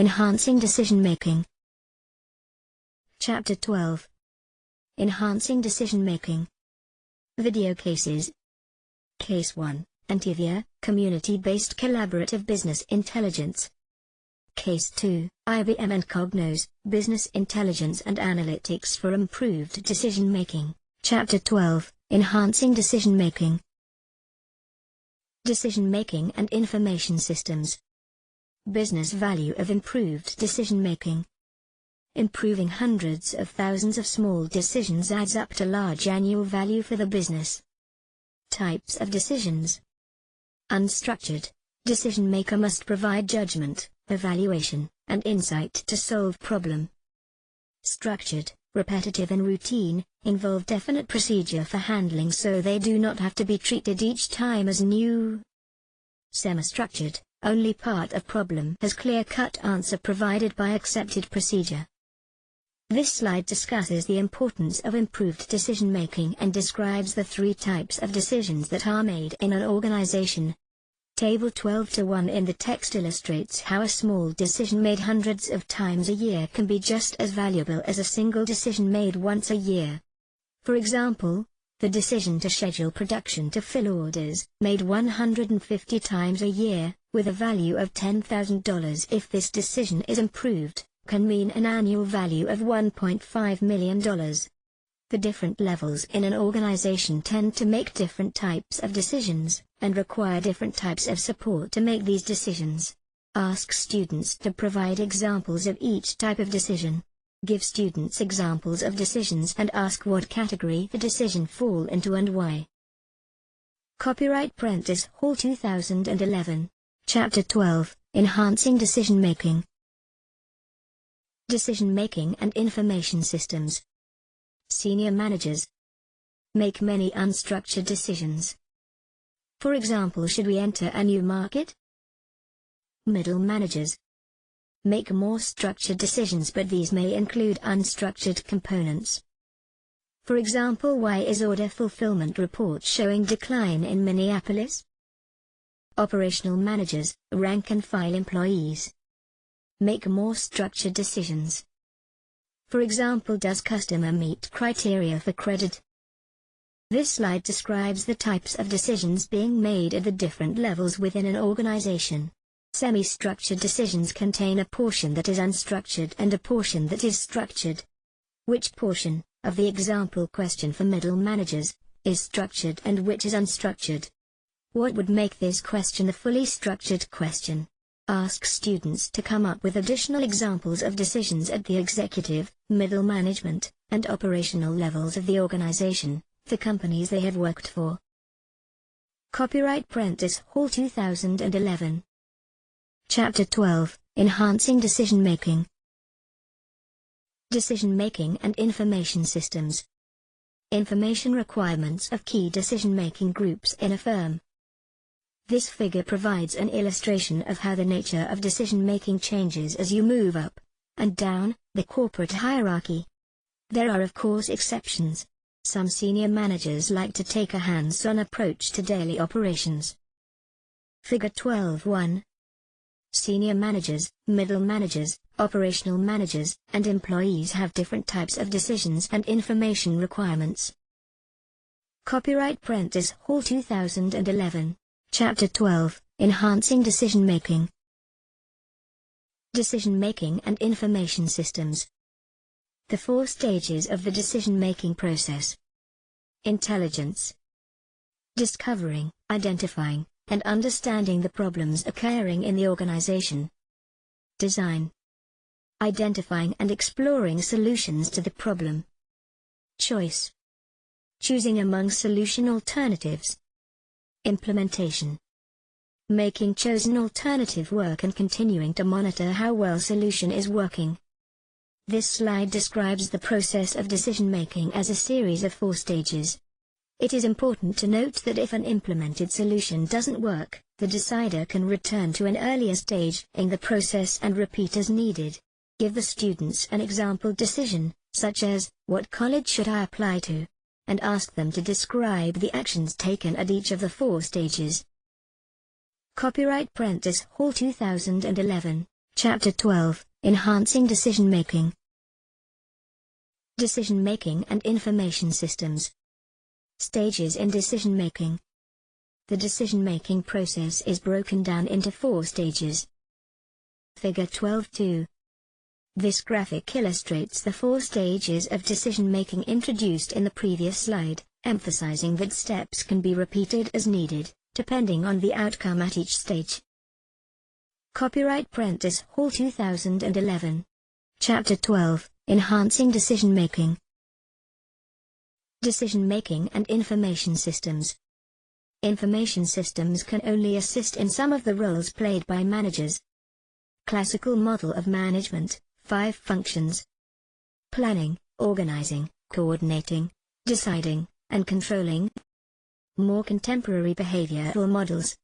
Enhancing Decision-Making. Chapter 12. Enhancing Decision-Making. Video Cases. Case 1, Antivia, Community-Based Collaborative Business Intelligence. Case 2, IBM and Cognos, Business Intelligence and Analytics for Improved Decision-Making. Chapter 12, Enhancing Decision-Making. Decision-Making and Information Systems. Business value of improved decision-making. Improving hundreds of thousands of small decisions adds up to large annual value for the business. Types of decisions. Unstructured. Decision maker must provide judgment, evaluation, and insight to solve problem. Structured, repetitive and routine, involve definite procedure for handling so they do not have to be treated each time as new. Semi-structured, only part of problem has clear-cut answer provided by accepted procedure. This slide discusses the importance of improved decision-making and describes the three types of decisions that are made in an organization. Table 12:1 in the text illustrates how a small decision made hundreds of times a year can be just as valuable as a single decision made once a year. For example, the decision to schedule production to fill orders, made 150 times a year, with a value of $10,000 if this decision is improved, can mean an annual value of $1.5 million. The different levels in an organization tend to make different types of decisions, and require different types of support to make these decisions. Ask students to provide examples of each type of decision. Give students examples of decisions and ask what category the decision fall into and why. Copyright Prentice Hall 2011. Chapter 12, Enhancing Decision-Making. Decision-Making and Information Systems. Senior managers make many unstructured decisions. For example, should we enter a new market? Middle managers make more structured decisions, but these may include unstructured components. For example, why is order fulfillment report showing decline in Minneapolis? Operational managers, rank-and-file employees, make more structured decisions. For example, does customer meet criteria for credit? This slide describes the types of decisions being made at the different levels within an organization. Semi-structured decisions contain a portion that is unstructured and a portion that is structured. Which portion, of the example question for middle managers, is structured and which is unstructured? What would make this question a fully structured question? Ask students to come up with additional examples of decisions at the executive, middle management, and operational levels of the organization, the companies they have worked for. Copyright Prentice Hall 2011. Chapter 12, Enhancing Decision-Making. Decision-Making and Information Systems. Information requirements of key decision-making groups in a firm. This figure provides an illustration of how the nature of decision-making changes as you move up and down the corporate hierarchy. There are of course exceptions. Some senior managers like to take a hands-on approach to daily operations. Figure 12:1. Senior managers, middle managers, operational managers, and employees have different types of decisions and information requirements. Copyright Prentice Hall 2011. Chapter 12, Enhancing Decision-Making. Decision-Making and Information Systems. The four stages of the decision-making process. Intelligence. Discovering, identifying, and understanding the problems occurring in the organization. Design. Identifying and exploring solutions to the problem. Choice. Choosing among solution alternatives. Implementation. Making chosen alternative work and continuing to monitor how well solution is working. This slide describes the process of decision-making as a series of four stages. It is important to note that if an implemented solution doesn't work, the decider can return to an earlier stage in the process and repeat as needed. Give the students an example decision, such as, what college should I apply to? And ask them to describe the actions taken at each of the four stages. Copyright Prentice Hall 2011. Chapter 12, Enhancing Decision Making. Decision Making and Information Systems. Stages in decision making. The decision-making process is broken down into 4 stages. Figure 12.2. This graphic illustrates the 4 stages of decision-making introduced in the previous slide, emphasizing that steps can be repeated as needed, depending on the outcome at each stage. Copyright Prentice Hall 2011. Chapter 12, Enhancing Decision Making. Decision Making and Information Systems. Information systems can only assist in some of the roles played by managers. Classical model of management, 5 functions: planning, organizing, coordinating, deciding, and controlling. More contemporary behavioral models.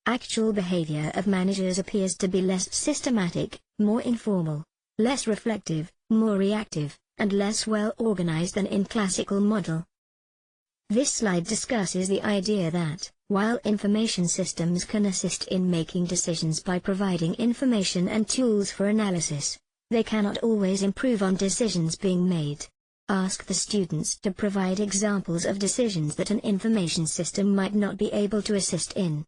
Actual behavior of managers appears to be less systematic, more informal, less reflective, more reactive, and less well organized than in classical model. This slide discusses the idea that, while information systems can assist in making decisions by providing information and tools for analysis, they cannot always improve on decisions being made. Ask the students to provide examples of decisions that an information system might not be able to assist in.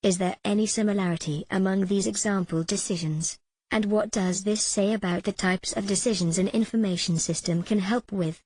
Is there any similarity among these example decisions? And what does this say about the types of decisions an information system can help with?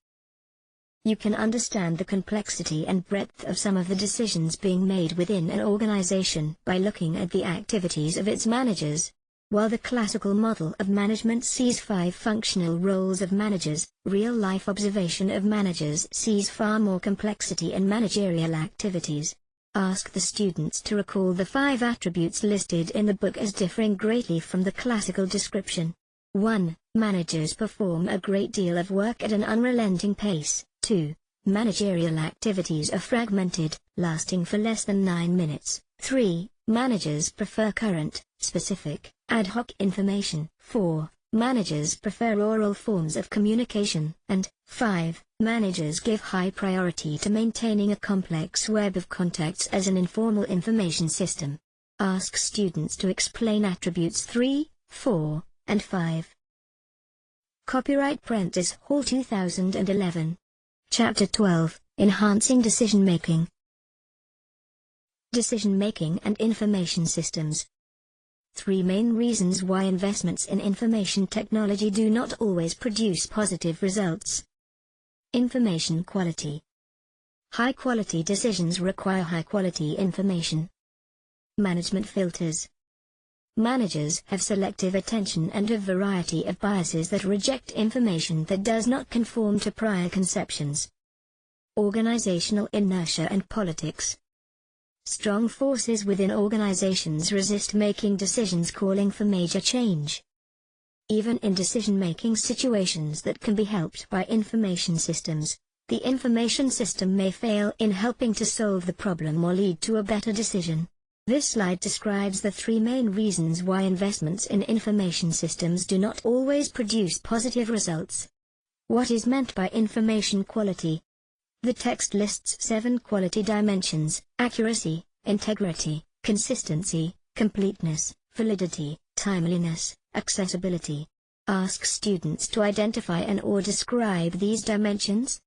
You can understand the complexity and breadth of some of the decisions being made within an organization by looking at the activities of its managers. While the classical model of management sees 5 functional roles of managers, real-life observation of managers sees far more complexity in managerial activities. Ask the students to recall the 5 attributes listed in the book as differing greatly from the classical description. 1. Managers perform a great deal of work at an unrelenting pace. 2. Managerial activities are fragmented, lasting for less than 9 minutes. 3. Managers prefer current, specific, ad hoc information. 4. Managers prefer oral forms of communication. And 5. Managers give high priority to maintaining a complex web of contacts as an informal information system. Ask students to explain attributes 3, 4, and 5. Copyright Prentice Hall 2011. Chapter 12, Enhancing Decision Making. Decision Making and Information Systems. 3 main reasons why investments in information technology do not always produce positive results. Information quality. High-quality decisions require high-quality information. Management filters. Managers have selective attention and a variety of biases that reject information that does not conform to prior conceptions. Organizational inertia and politics. Strong forces within organizations resist making decisions calling for major change. Even in decision-making situations that can be helped by information systems, the information system may fail in helping to solve the problem or lead to a better decision. This slide describes the 3 main reasons why investments in information systems do not always produce positive results. What is meant by information quality? The text lists 7 quality dimensions: accuracy, integrity, consistency, completeness, validity, timeliness, accessibility. Ask students to identify and/or describe these dimensions.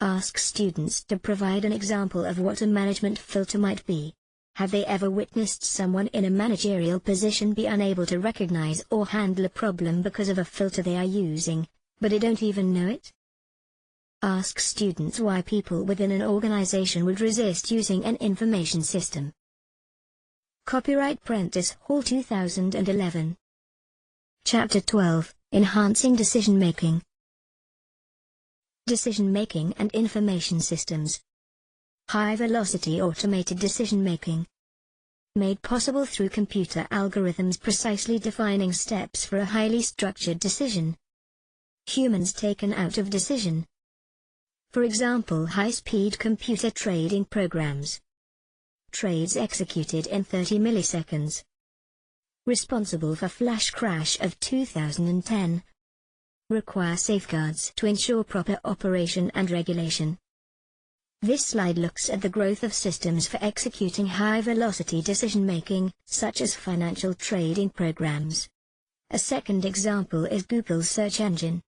Ask students to provide an example of what a management filter might be. Have they ever witnessed someone in a managerial position be unable to recognize or handle a problem because of a filter they are using, but they don't even know it? Ask students why people within an organization would resist using an information system. Copyright Prentice Hall 2011. Chapter 12, Enhancing Decision Making. Decision Making and Information Systems. High-velocity automated decision making. Made possible through computer algorithms precisely defining steps for a highly structured decision. Humans taken out of decision. For example, high-speed computer trading programs. Trades executed in 30 milliseconds. Responsible for flash crash of 2010. Require safeguards to ensure proper operation and regulation. This slide looks at the growth of systems for executing high-velocity decision-making, such as financial trading programs. A second example is Google's search engine.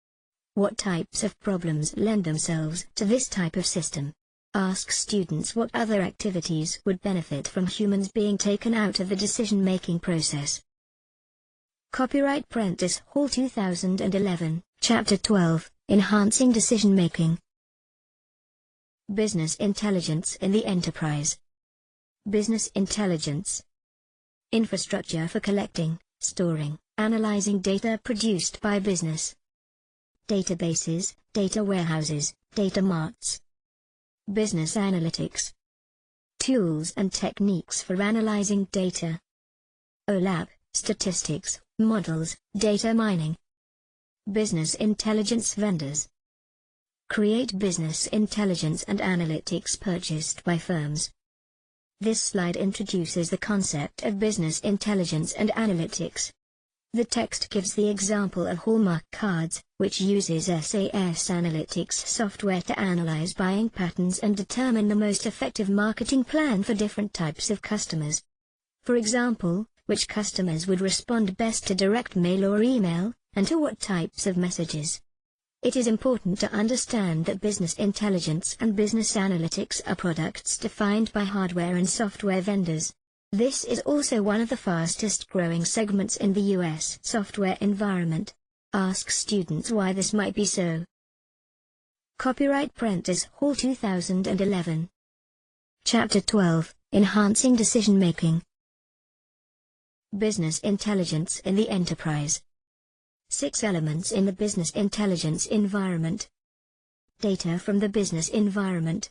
What types of problems lend themselves to this type of system? Ask students what other activities would benefit from humans being taken out of the decision-making process. Copyright Prentice Hall 2011, Chapter 12, Enhancing Decision-Making. Business Intelligence in the Enterprise. Business Intelligence. Infrastructure for collecting, storing, analyzing data produced by business. Databases, data warehouses, data marts. Business Analytics. Tools and techniques for analyzing data. OLAP, statistics, models, data mining. Business Intelligence Vendors. Create business intelligence and analytics purchased by firms. This slide introduces the concept of business intelligence and analytics. The text gives the example of Hallmark cards, which uses SAS analytics software to analyze buying patterns and determine the most effective marketing plan for different types of customers. For example, which customers would respond best to direct mail or email, and to what types of messages. It is important to understand that business intelligence and business analytics are products defined by hardware and software vendors. This is also one of the fastest growing segments in the U.S. software environment. Ask students why this might be so. Copyright Prentice Hall 2011. Chapter 12, Enhancing Decision-Making. Business Intelligence in the Enterprise. 6 elements in the business intelligence environment. Data from the business environment.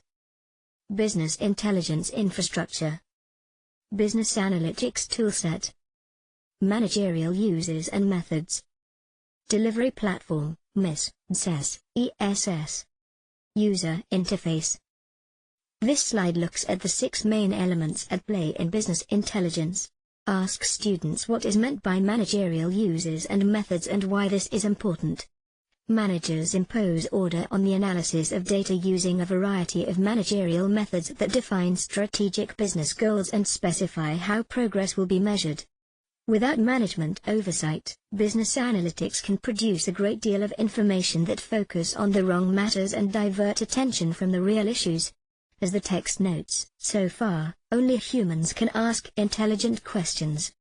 Business intelligence infrastructure. Business analytics toolset. Managerial uses and methods. Delivery platform, MIS, SES, ESS. User interface. This slide looks at the 6 main elements at play in business intelligence. Ask students what is meant by managerial uses and methods and why this is important. Managers impose order on the analysis of data using a variety of managerial methods that define strategic business goals and specify how progress will be measured. Without management oversight, business analytics can produce a great deal of information that focus on the wrong matters and divert attention from the real issues. As the text notes, so far, only humans can ask intelligent questions.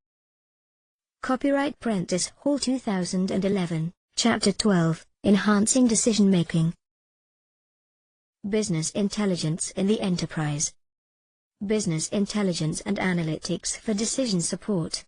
Copyright Prentice Hall 2011, Chapter 12, Enhancing Decision-Making. Business Intelligence in the Enterprise. Business Intelligence and Analytics for Decision Support.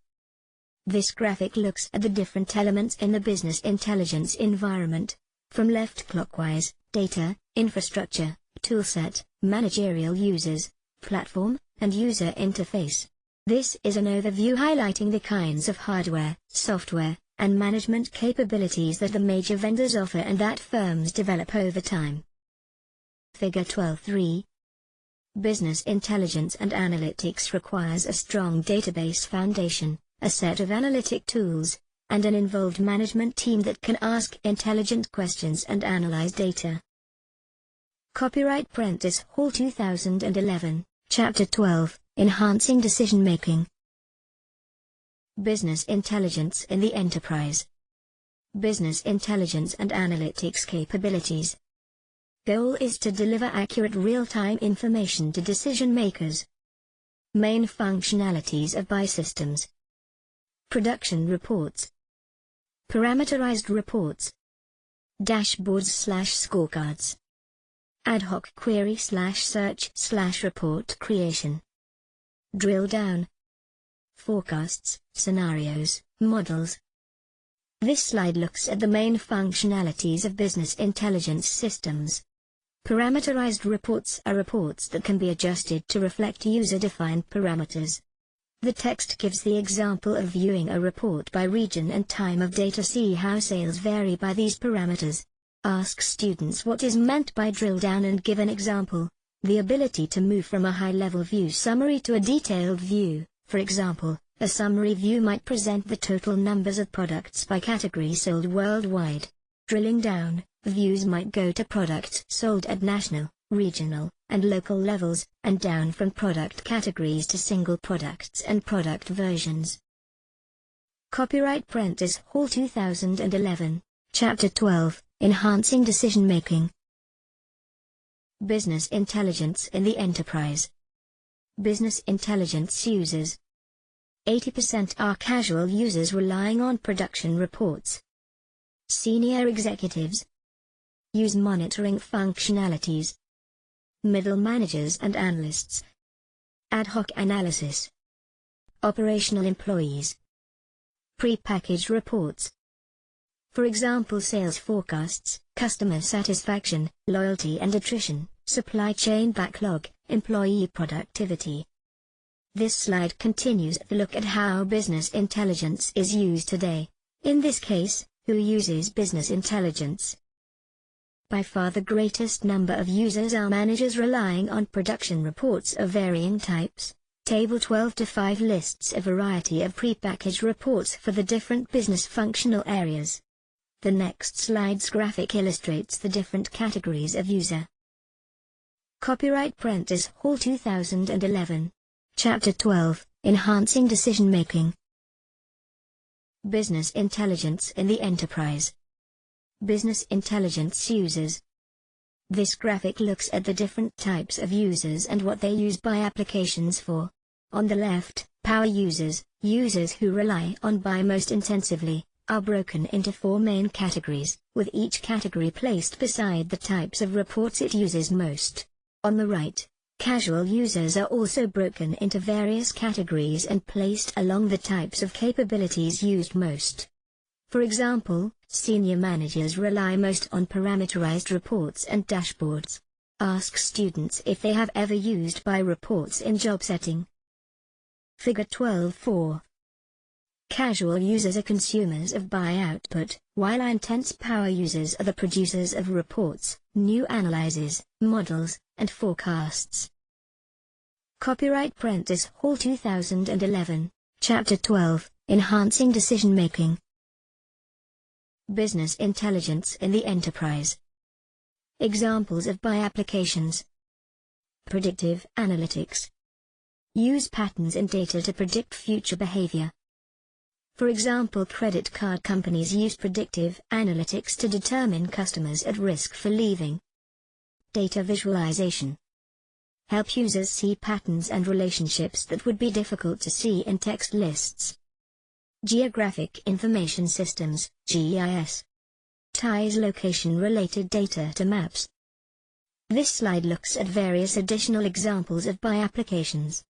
This graphic looks at the different elements in the business intelligence environment, from left clockwise: data, infrastructure, toolset, managerial users, platform, and user interface. This is an overview highlighting the kinds of hardware, software, and management capabilities that the major vendors offer and that firms develop over time. Figure 12.3. Business intelligence and analytics requires a strong database foundation, a set of analytic tools, and an involved management team that can ask intelligent questions and analyze data. Copyright Prentice Hall 2011, Chapter 12, Enhancing Decision-Making. Business Intelligence in the Enterprise. Business Intelligence and Analytics Capabilities. Goal is to deliver accurate real-time information to decision-makers. Main functionalities of BI systems. Production reports. Parameterized reports. Dashboards/scorecards. Ad hoc query/search/report creation. Drill down. Forecasts, scenarios, models. This slide looks at the main functionalities of business intelligence systems. Parameterized reports are reports that can be adjusted to reflect user-defined parameters. The text gives the example of viewing a report by region and time of day to see how sales vary by these parameters. Ask students what is meant by drill down and give an example. The ability to move from a high-level view summary to a detailed view. For example, a summary view might present the total numbers of products by category sold worldwide. Drilling down, views might go to products sold at national, regional, and local levels, and down from product categories to single products and product versions. Copyright Prentice Hall 2011, Chapter 12, Enhancing Decision Making. Business Intelligence in the Enterprise. Business intelligence users. 80% are casual users relying on production reports. Senior executives use monitoring functionalities. Middle managers and analysts. Ad hoc analysis. Operational employees. Pre-packaged reports. For example, sales forecasts, customer satisfaction, loyalty and attrition, supply chain backlog, employee productivity. This slide continues the look at how business intelligence is used today. In this case, who uses business intelligence? By far the greatest number of users are managers relying on production reports of varying types. Table 12-5 lists a variety of prepackaged reports for the different business functional areas. The next slide's graphic illustrates the different categories of user. Copyright Prentice Hall 2011. Chapter 12, Enhancing Decision Making. Business Intelligence in the Enterprise. Business Intelligence users. This graphic looks at the different types of users and what they use by applications for. On the left, power users, users who rely on buy most intensively, are broken into 4 main categories, with each category placed beside the types of reports it uses most. On the right, casual users are also broken into various categories and placed along the types of capabilities used most. For example, senior managers rely most on parameterized reports and dashboards. Ask students if they have ever used buy reports in job setting. Figure 12.4. Casual users are consumers of buy output, while intense power users are the producers of reports, new analyses, models, and forecasts. Copyright Prentice Hall 2011, Chapter 12, Enhancing Decision Making. Business Intelligence in the Enterprise. Examples of buy applications. Predictive analytics. Use patterns in data to predict future behavior. For example, credit card companies use predictive analytics to determine customers at risk for leaving. Data visualization. Help users see patterns and relationships that would be difficult to see in text lists. Geographic Information Systems, GIS. Ties location-related data to maps. This slide looks at various additional examples of buy applications.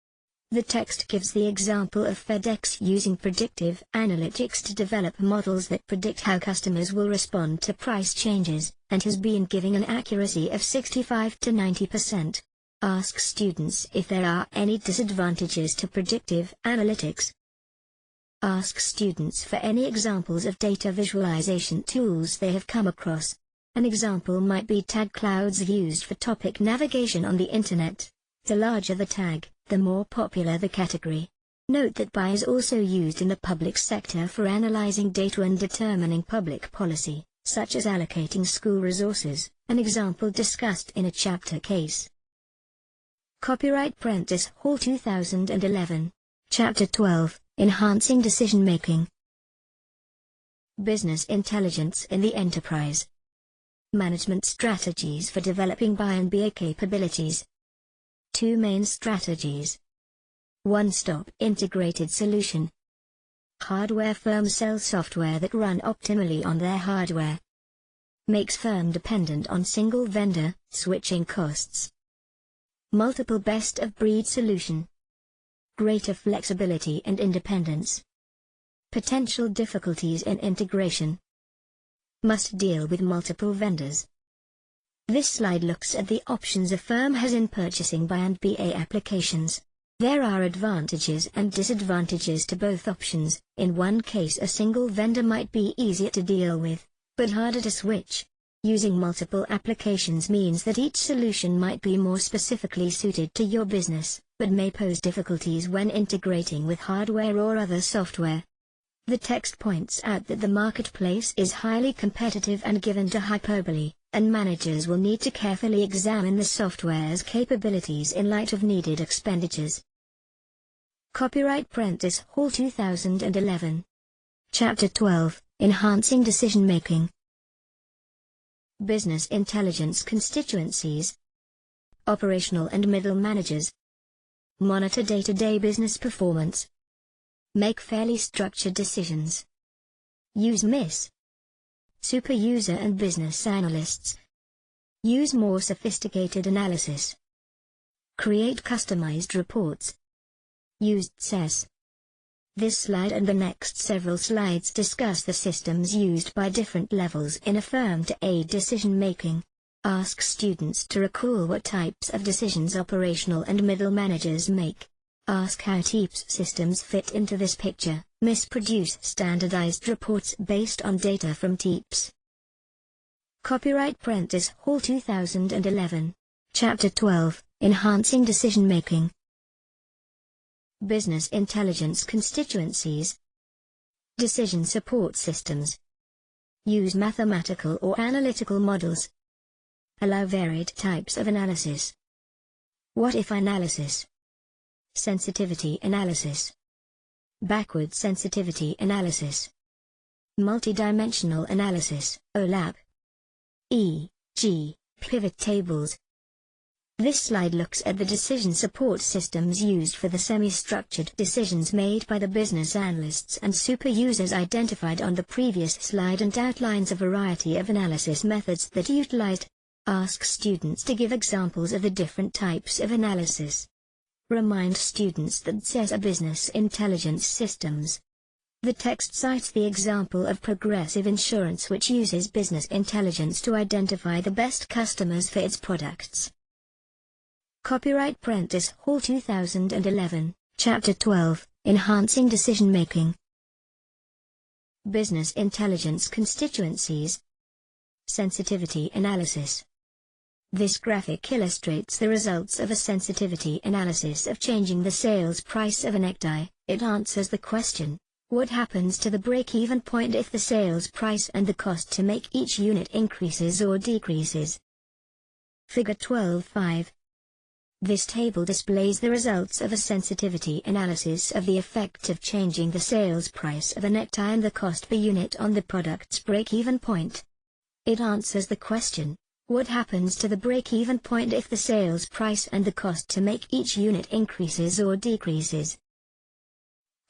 The text gives the example of FedEx using predictive analytics to develop models that predict how customers will respond to price changes, and has been giving an accuracy of 65 to 90%. Ask students if there are any disadvantages to predictive analytics. Ask students for any examples of data visualization tools they have come across. An example might be tag clouds used for topic navigation on the Internet. The larger the tag, the more popular the category. Note that buy is also used in the public sector for analyzing data and determining public policy, such as allocating school resources, an example discussed in a chapter case. Copyright Prentice Hall 2011, Chapter 12, Enhancing Decision Making. Business Intelligence in the Enterprise. Management strategies for developing buy and BA capabilities. 2 main strategies. One-stop integrated solution. Hardware firms sell software that run optimally on their hardware. Makes firm dependent on single vendor, switching costs. Multiple best-of-breed solution. Greater flexibility and independence. Potential difficulties in integration. Must deal with multiple vendors. This slide looks at the options a firm has in purchasing buy and BA applications. There are advantages and disadvantages to both options. In one case, a single vendor might be easier to deal with, but harder to switch. Using multiple applications means that each solution might be more specifically suited to your business, but may pose difficulties when integrating with hardware or other software. The text points out that the marketplace is highly competitive and given to hyperbole, and managers will need to carefully examine the software's capabilities in light of needed expenditures. Copyright Prentice Hall 2011. Chapter 12, Enhancing Decision-Making. Business Intelligence Constituencies. Operational and Middle Managers. Monitor day-to-day business performance. Make fairly structured decisions. Use MIS. Super user and business analysts. Use more sophisticated analysis. Create customized reports. Use CES. This slide and the next several slides discuss the systems used by different levels in a firm to aid decision-making. Ask students to recall what types of decisions operational and middle managers make. Ask how TEEPS systems fit into this picture. MIS produce standardized reports based on data from TEEPS. Copyright Prentice Hall 2011. Chapter 12, Enhancing Decision-Making. Business Intelligence Constituencies. Decision Support Systems. Use mathematical or analytical models. Allow varied types of analysis. What-if analysis. Sensitivity analysis. Backward sensitivity analysis. Multidimensional analysis, OLAP. E.g., pivot tables. This slide looks at the decision support systems used for the semi-structured decisions made by the business analysts and super users identified on the previous slide and outlines a variety of analysis methods that utilized. Ask students to give examples of the different types of analysis. Remind students that CES are business intelligence systems. The text cites the example of Progressive Insurance, which uses business intelligence to identify the best customers for its products. Copyright Prentice Hall 2011, Chapter 12, Enhancing Decision-Making. Business Intelligence Constituencies. Sensitivity Analysis. This graphic illustrates the results of a sensitivity analysis of changing the sales price of a necktie. It answers the question, what happens to the break-even point if the sales price and the cost to make each unit increases or decreases? Figure 12.5. This table displays the results of a sensitivity analysis of the effect of changing the sales price of a necktie and the cost per unit on the product's break-even point. It answers the question, what happens to the break-even point if the sales price and the cost to make each unit increases or decreases?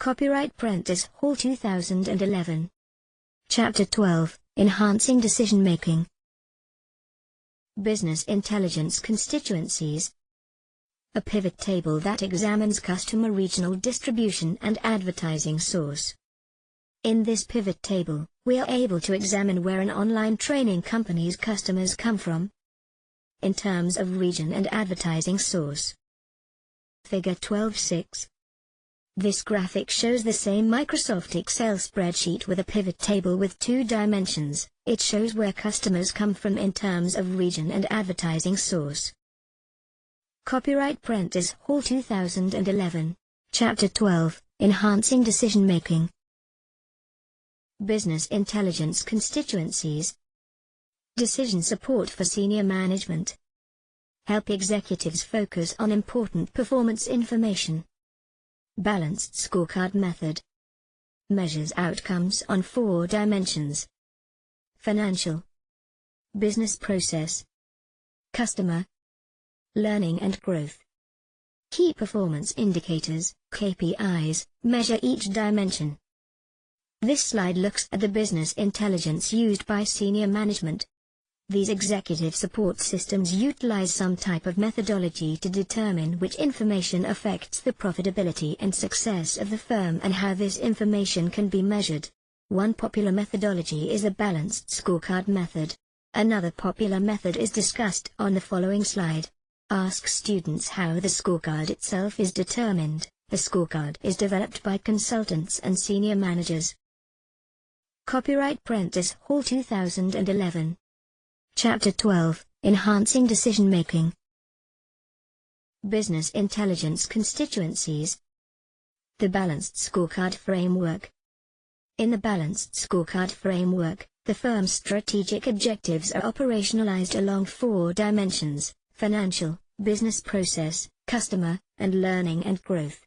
Copyright Prentice Hall 2011. Chapter 12, Enhancing Decision-Making. Business Intelligence Constituencies. A pivot table that examines customer regional distribution and advertising source. In this pivot table, we are able to examine where an online training company's customers come from, in terms of region and advertising source. Figure 12.6. This graphic shows the same Microsoft Excel spreadsheet with a pivot table with 2 dimensions. It shows where customers come from in terms of region and advertising source. Copyright Prentice Hall 2011, Chapter 12, Enhancing Decision-Making. Business Intelligence Constituencies. Decision Support for Senior Management. Help executives focus on important performance information. Balanced Scorecard Method. Measures outcomes on 4 dimensions. Financial. Business Process. Customer. Learning and Growth. Key Performance Indicators, KPIs, measure each dimension. This slide looks at the business intelligence used by senior management. These executive support systems utilize some type of methodology to determine which information affects the profitability and success of the firm and how this information can be measured. One popular methodology is the balanced scorecard method. Another popular method is discussed on the following slide. Ask students how the scorecard itself is determined. The scorecard is developed by consultants and senior managers. Copyright Prentice Hall 2011. Chapter 12, Enhancing Decision-Making. Business Intelligence Constituencies. The Balanced Scorecard Framework. In the Balanced Scorecard Framework, The firm's strategic objectives are operationalized along 4 dimensions: financial, business process, customer, and learning and growth.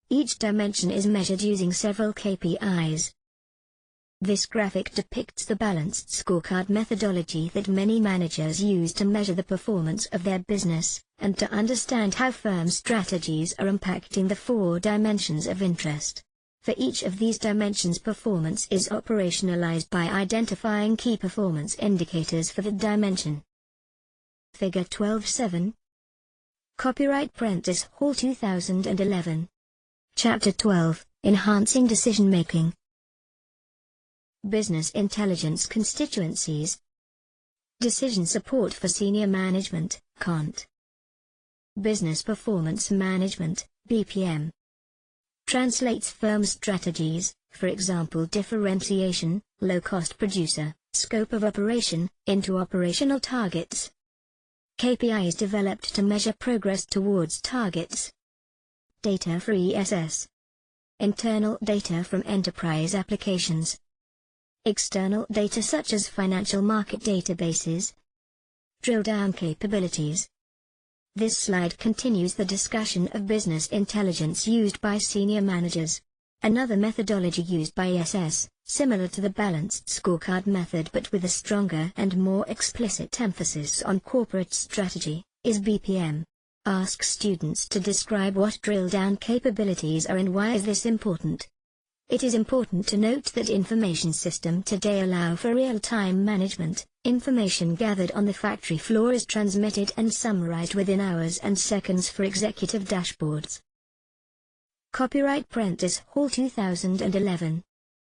Each dimension is measured using several KPIs. This graphic depicts the balanced scorecard methodology that many managers use to measure the performance of their business, and to understand how firm strategies are impacting the 4 dimensions of interest. For each of these dimensions, performance is operationalized by identifying key performance indicators for the dimension. Figure 12.7. Copyright Prentice Hall 2011. Chapter 12, Enhancing Decision Making. Business Intelligence Constituencies. Decision Support for Senior Management, CONT. Business Performance Management, BPM. Translates firm strategies, for example differentiation, low-cost producer, scope of operation, into operational targets. KPIs developed to measure progress towards targets. Data for ESS. Internal data from enterprise applications. External data such as financial market databases. Drill-down capabilities. This slide continues the discussion of business intelligence used by senior managers. Another methodology used by ESS, similar to the balanced scorecard method but with a stronger and more explicit emphasis on corporate strategy, is BPM. Ask students to describe what drill-down capabilities are and why is this important. It is important to note that information systems today allow for real-time management. Information gathered on the factory floor is transmitted and summarized within hours and seconds for executive dashboards. Copyright Prentice Hall 2011.